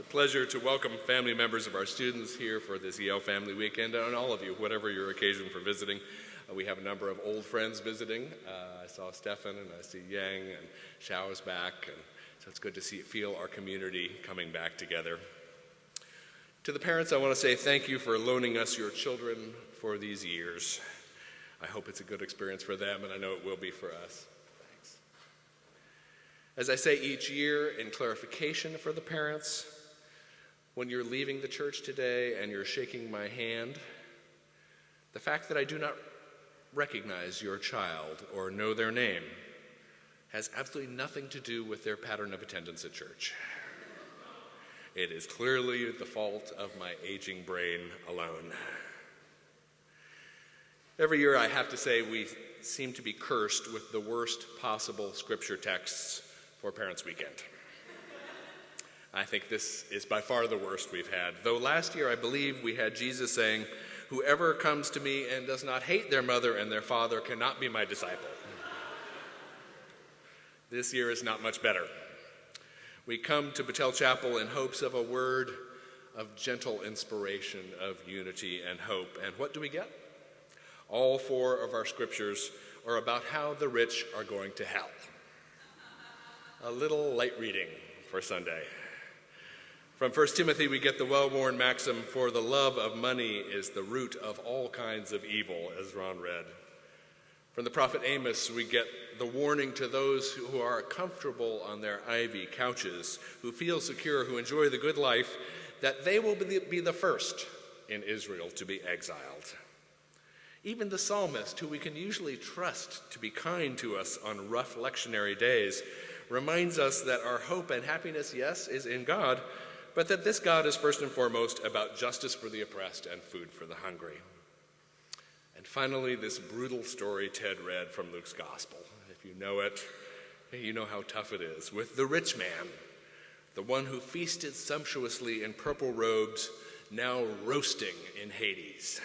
a pleasure to welcome family members of our students here for this Yale Family Weekend, and all of you, whatever your occasion for visiting. We have a number of old friends visiting. I saw Stefan, and I see Yang, and Xiao is back, and so it's good to feel our community coming back together. To the parents, I want to say thank you for loaning us your children for these years. I hope it's a good experience for them, and I know it will be for us. Thanks. As I say each year, in clarification for the parents, when you're leaving the church today and you're shaking my hand, the fact that I do not recognize your child or know their name has absolutely nothing to do with their pattern of attendance at church. It is clearly the fault of my aging brain alone. Every year I have to say we seem to be cursed with the worst possible scripture texts for Parents' Weekend. I think this is by far the worst we've had. Though last year I believe we had Jesus saying, "Whoever comes to me and does not hate their mother and their father cannot be my disciple." This year is not much better. We come to Battelle Chapel in hopes of a word of gentle inspiration, of unity and hope. And what do we get? All four of our scriptures are about how the rich are going to hell. A little light reading for Sunday. From 1 Timothy, we get the well-worn maxim, "For the love of money is the root of all kinds of evil," as Ron read. From the prophet Amos, we get the warning to those who are comfortable on their ivy couches, who feel secure, who enjoy the good life, that they will be the first in Israel to be exiled. Even the psalmist, who we can usually trust to be kind to us on rough lectionary days, reminds us that our hope and happiness, yes, is in God, but that this God is first and foremost about justice for the oppressed and food for the hungry. And finally, this brutal story Ted read from Luke's Gospel. If you know it, you know how tough it is. With the rich man, the one who feasted sumptuously in purple robes, now roasting in Hades.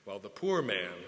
While the poor man,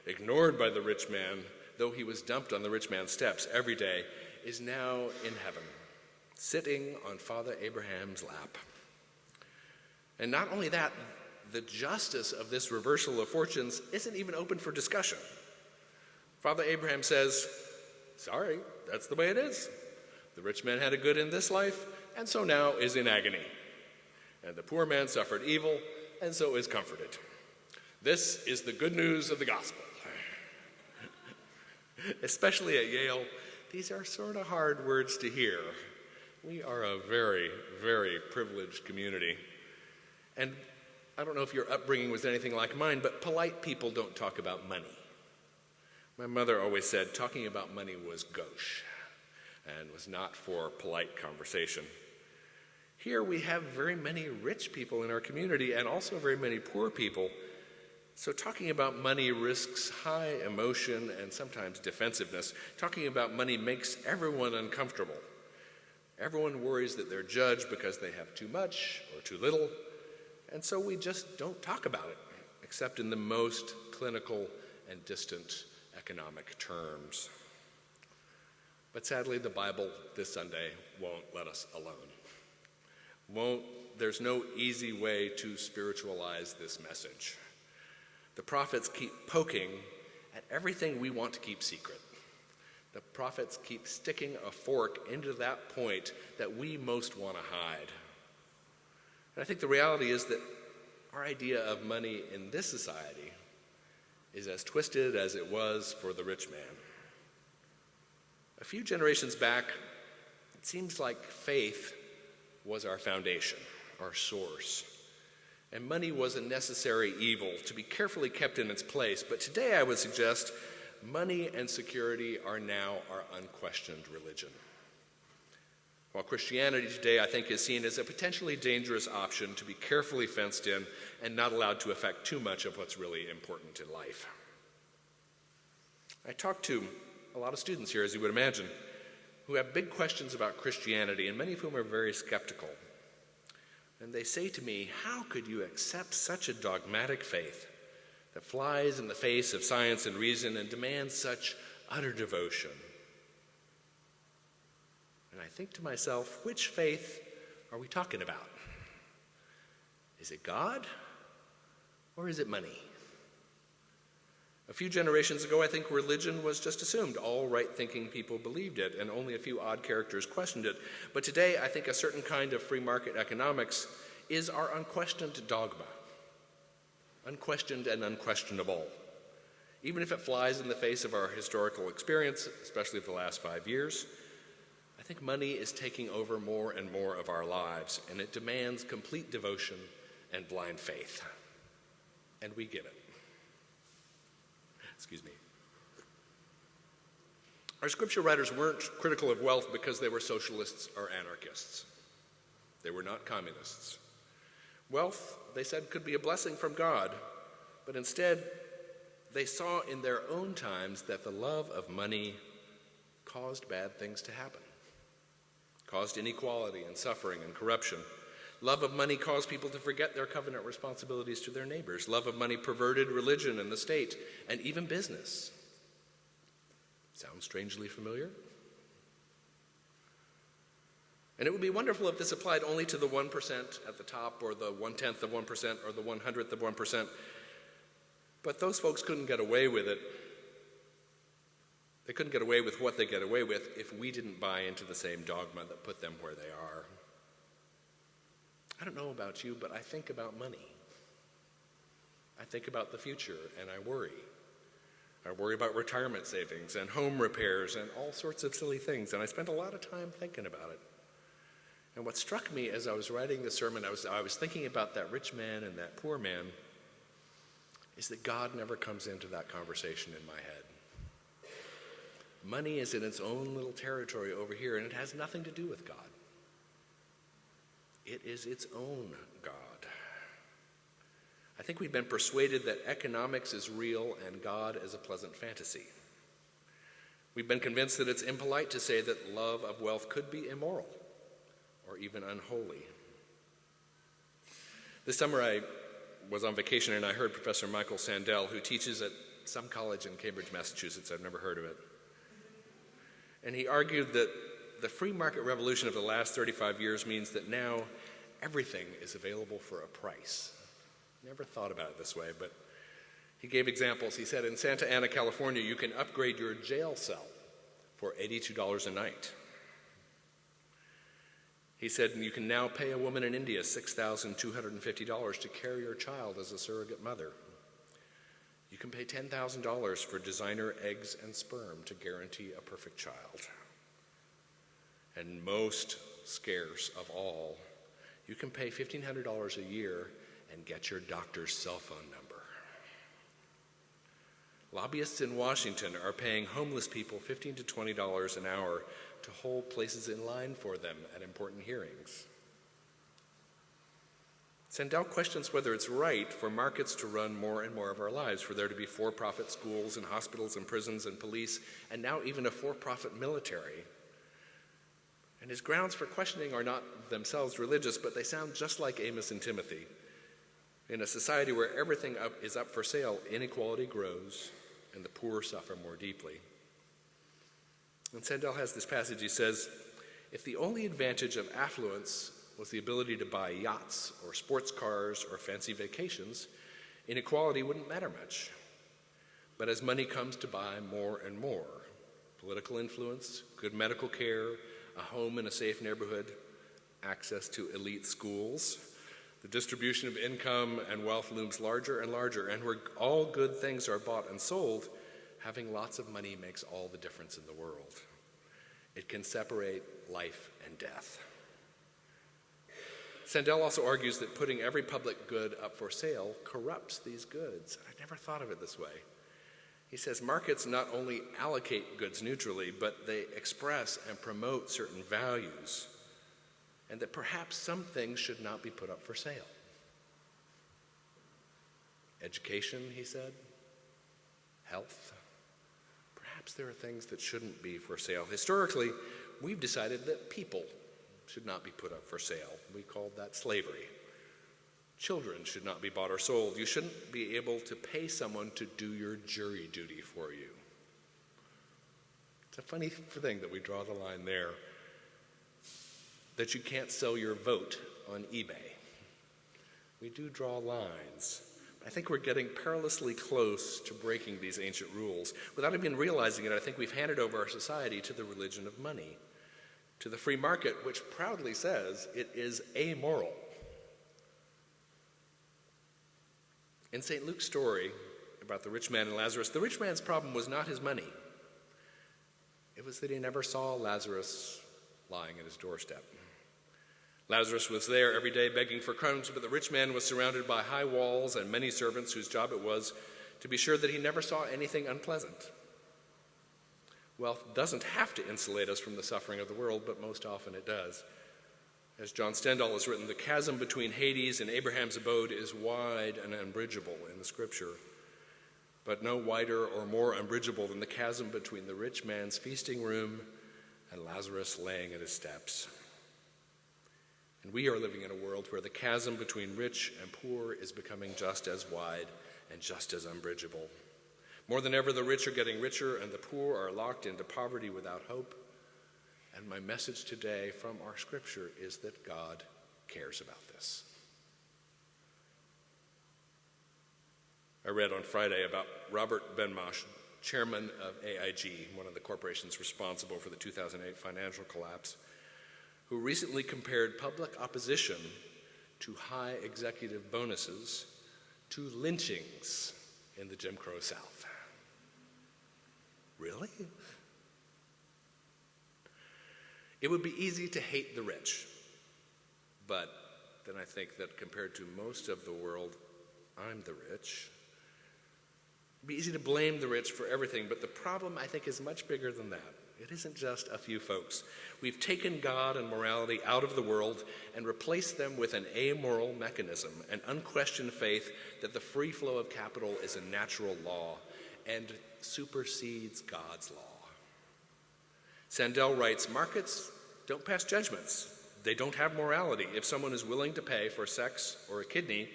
ignored by the rich man, though he was dumped on the rich man's steps every day, is now in heaven, sitting on Father Abraham's lap. And not only that, the justice of this reversal of fortunes isn't even open for discussion. Father Abraham says, "Sorry, that's the way it is. The rich man had a good in this life, and so now is in agony. And the poor man suffered evil, and so is comforted." This is the good news of the gospel. Especially at Yale, these are sort of hard words to hear. We are a very, very privileged community. And I don't know if your upbringing was anything like mine, but polite people don't talk about money. My mother always said talking about money was gauche and was not for polite conversation. Here we have very many rich people in our community and also very many poor people. So talking about money risks high emotion and sometimes defensiveness. Talking about money makes everyone uncomfortable. Everyone worries that they're judged because they have too much or too little, and so we just don't talk about it, except in the most clinical and distant economic terms. But sadly, the Bible this Sunday won't let us alone. There's no easy way to spiritualize this message. The prophets keep poking at everything we want to keep secret. The prophets keep sticking a fork into that point that we most want to hide. And I think the reality is that our idea of money in this society is as twisted as it was for the rich man. A few generations back, it seems like faith was our foundation, our source. And money was a necessary evil to be carefully kept in its place. But today I would suggest money and security are now our unquestioned religion. While Christianity today, I think, is seen as a potentially dangerous option to be carefully fenced in and not allowed to affect too much of what's really important in life. I talk to a lot of students here, as you would imagine, who have big questions about Christianity, and many of whom are very skeptical. And they say to me, "How could you accept such a dogmatic faith that flies in the face of science and reason and demands such utter devotion?" And I think to myself, which faith are we talking about? Is it God or is it money? A few generations ago, I think religion was just assumed. All right-thinking people believed it, and only a few odd characters questioned it. But today, I think a certain kind of free market economics is our unquestioned dogma. Unquestioned and unquestionable. Even if it flies in the face of our historical experience, especially of the last 5 years, I think money is taking over more and more of our lives, and it demands complete devotion and blind faith. And we give it. Excuse me. Our scripture writers weren't critical of wealth because they were socialists or anarchists. They were not communists. Wealth, they said, could be a blessing from God, but instead, they saw in their own times that the love of money caused bad things to happen, caused inequality and suffering and corruption. Love of money caused people to forget their covenant responsibilities to their neighbors. Love of money perverted religion and the state, and even business. Sounds strangely familiar? And it would be wonderful if this applied only to the 1% at the top, or the 1/10 of 1%, or the 100th of 1%. But those folks couldn't get away with it. They couldn't get away with what they get away with if we didn't buy into the same dogma that put them where they are. I don't know about you, but I think about money. I think about the future, and I worry. I worry about retirement savings and home repairs and all sorts of silly things, and I spend a lot of time thinking about it. And what struck me as I was writing the sermon, I was thinking about that rich man and that poor man, is that God never comes into that conversation in my head. Money is in its own little territory over here, and it has nothing to do with God. It is its own God. I think we've been persuaded that economics is real and God is a pleasant fantasy. We've been convinced that it's impolite to say that love of wealth could be immoral or even unholy. This summer I was on vacation and I heard Professor Michael Sandel, who teaches at some college in Cambridge, Massachusetts. I've never heard of it. And he argued that the free market revolution of the last 35 years means that now everything is available for a price. Never thought about it this way, but he gave examples. He said in Santa Ana, California, you can upgrade your jail cell for $82 a night. He said you can now pay a woman in India $6,250 to carry your child as a surrogate mother. You can pay $10,000 for designer eggs and sperm to guarantee a perfect child. And most scarce of all, you can pay $1,500 a year and get your doctor's cell phone number. Lobbyists in Washington are paying homeless people $15 to $20 an hour to hold places in line for them at important hearings. Sandel questions whether it's right for markets to run more and more of our lives, for there to be for-profit schools and hospitals and prisons and police, and now even a for-profit military. And his grounds for questioning are not themselves religious, but they sound just like Amos and Timothy. In a society where everything is up for sale, inequality grows and the poor suffer more deeply. And Sandel has this passage. He says, if the only advantage of affluence was the ability to buy yachts or sports cars or fancy vacations, inequality wouldn't matter much. But as money comes to buy more and more, political influence, good medical care, a home in a safe neighborhood, access to elite schools, the distribution of income and wealth looms larger and larger, and where all good things are bought and sold, having lots of money makes all the difference in the world. It can separate life and death. Sandel also argues that putting every public good up for sale corrupts these goods. I never thought of it this way. He says markets not only allocate goods neutrally, but they express and promote certain values, and that perhaps some things should not be put up for sale. Education, he said, health. Perhaps there are things that shouldn't be for sale. Historically, we've decided that people should not be put up for sale. We called that slavery. Children should not be bought or sold. You shouldn't be able to pay someone to do your jury duty for you. It's a funny thing that we draw the line there. that you can't sell your vote on eBay. We do draw lines. I think we're getting perilously close to breaking these ancient rules. Without even realizing it, I think we've handed over our society to the religion of money, to the free market, which proudly says it is amoral. In St. Luke's story about the rich man and Lazarus, the rich man's problem was not his money. It was that he never saw Lazarus lying at his doorstep. Lazarus was there every day begging for crumbs, but the rich man was surrounded by high walls and many servants whose job it was to be sure that he never saw anything unpleasant. Wealth doesn't have to insulate us from the suffering of the world, but most often it does. As John Stendhal has written, the chasm between Hades and Abraham's abode is wide and unbridgeable in the Scripture, but no wider or more unbridgeable than the chasm between the rich man's feasting room and Lazarus laying at his steps. And we are living in a world where the chasm between rich and poor is becoming just as wide and just as unbridgeable. More than ever, the rich are getting richer and the poor are locked into poverty without hope. And my message today from our Scripture is that God cares about this. I read on Friday about Robert Benmash, chairman of AIG, one of the corporations responsible for the 2008 financial collapse, who recently compared public opposition to high executive bonuses to lynchings in the Jim Crow South. Really? It would be easy to hate the rich, but then I think that compared to most of the world, I'm the rich. It'd be easy to blame the rich for everything, but the problem, I think, is much bigger than that. It isn't just a few folks. We've taken God and morality out of the world and replaced them with an amoral mechanism, an unquestioned faith that the free flow of capital is a natural law and supersedes God's law. Sandel writes, markets don't pass judgments. They don't have morality. If someone is willing to pay for sex or a kidney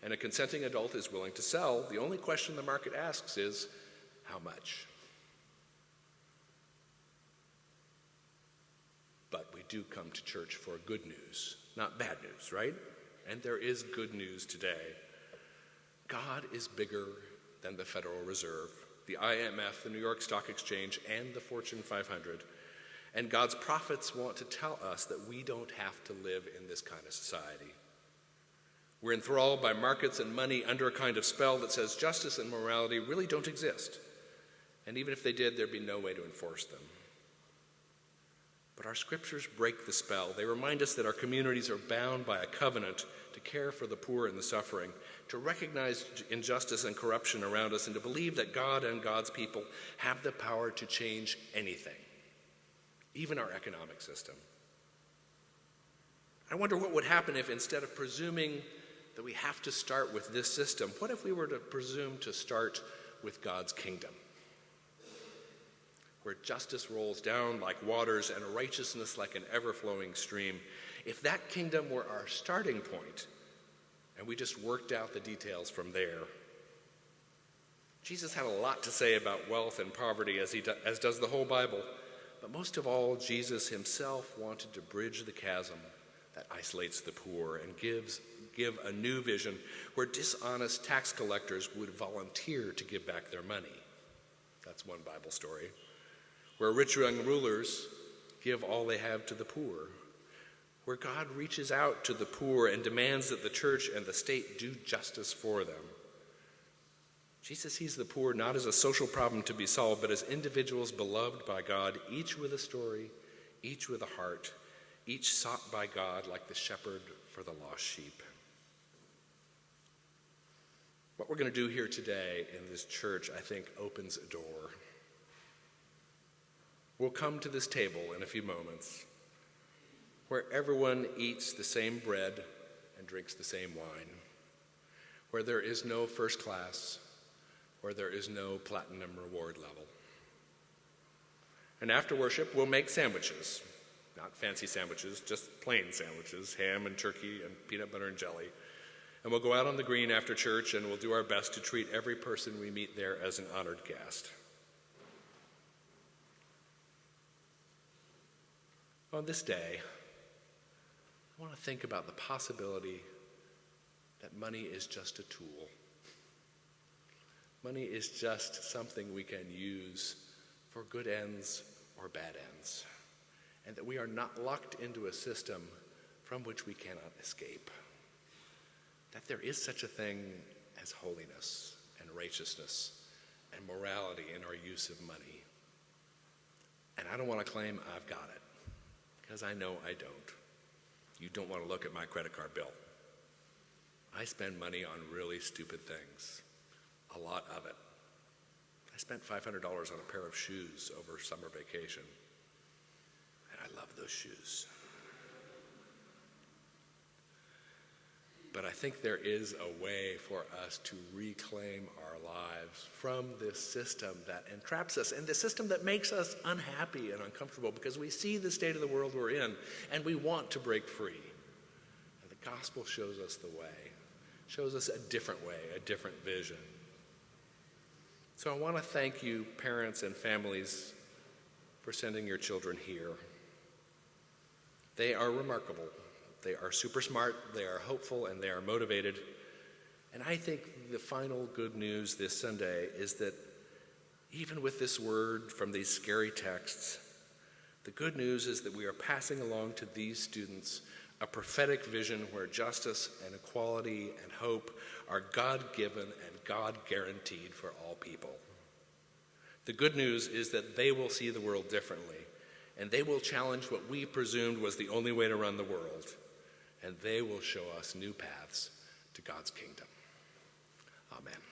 and a consenting adult is willing to sell, the only question the market asks is, how much? But we do come to church for good news, not bad news, right? And there is good news today. God is bigger than the Federal Reserve, the IMF, the New York Stock Exchange, and the Fortune 500. And God's prophets want to tell us that we don't have to live in this kind of society. We're enthralled by markets and money under a kind of spell that says justice and morality really don't exist. And even if they did, there'd be no way to enforce them. But our scriptures break the spell. They remind us that our communities are bound by a covenant to care for the poor and the suffering, to recognize injustice and corruption around us, and to believe that God and God's people have the power to change anything, even our economic system. I wonder what would happen if, instead of presuming that we have to start with this system, what if we were to presume to start with God's kingdom, where justice rolls down like waters and righteousness like an ever-flowing stream? If that kingdom were our starting point, and we just worked out the details from there. Jesus had a lot to say about wealth and poverty, as does the whole Bible. But most of all, Jesus himself wanted to bridge the chasm that isolates the poor and give a new vision where dishonest tax collectors would volunteer to give back their money. That's one Bible story. Where rich young rulers give all they have to the poor. Where God reaches out to the poor and demands that the church and the state do justice for them. Jesus sees the poor not as a social problem to be solved, but as individuals beloved by God, each with a story, each with a heart, each sought by God like the shepherd for the lost sheep. What we're going to do here today in this church, I think, opens a door. We'll come to this table in a few moments, where everyone eats the same bread and drinks the same wine, where there is no first class, where there is no platinum reward level. And after worship, we'll make sandwiches, not fancy sandwiches, just plain sandwiches, ham and turkey and peanut butter and jelly. And we'll go out on the green after church, and we'll do our best to treat every person we meet there as an honored guest. On this day, I want to think about the possibility that money is just a tool. Money is just something we can use for good ends or bad ends, and that we are not locked into a system from which we cannot escape. That there is such a thing as holiness and righteousness and morality in our use of money. And I don't want to claim I've got it, because I know I don't. You don't want to look at my credit card bill. I spend money on really stupid things, a lot of it. I spent $500 on a pair of shoes over summer vacation, and I love those shoes. But I think there is a way for us to reclaim our lives from this system that entraps us, and the system that makes us unhappy and uncomfortable because we see the state of the world we're in and we want to break free. And the gospel shows us the way, shows us a different way, a different vision. So I want to thank you, parents and families, for sending your children here. They are remarkable. They are super smart, they are hopeful, and they are motivated. And I think the final good news this Sunday is that even with this word from these scary texts, the good news is that we are passing along to these students a prophetic vision where justice and equality and hope are God-given and God-guaranteed for all people. The good news is that they will see the world differently, and they will challenge what we presumed was the only way to run the world. And they will show us new paths to God's kingdom. Amen.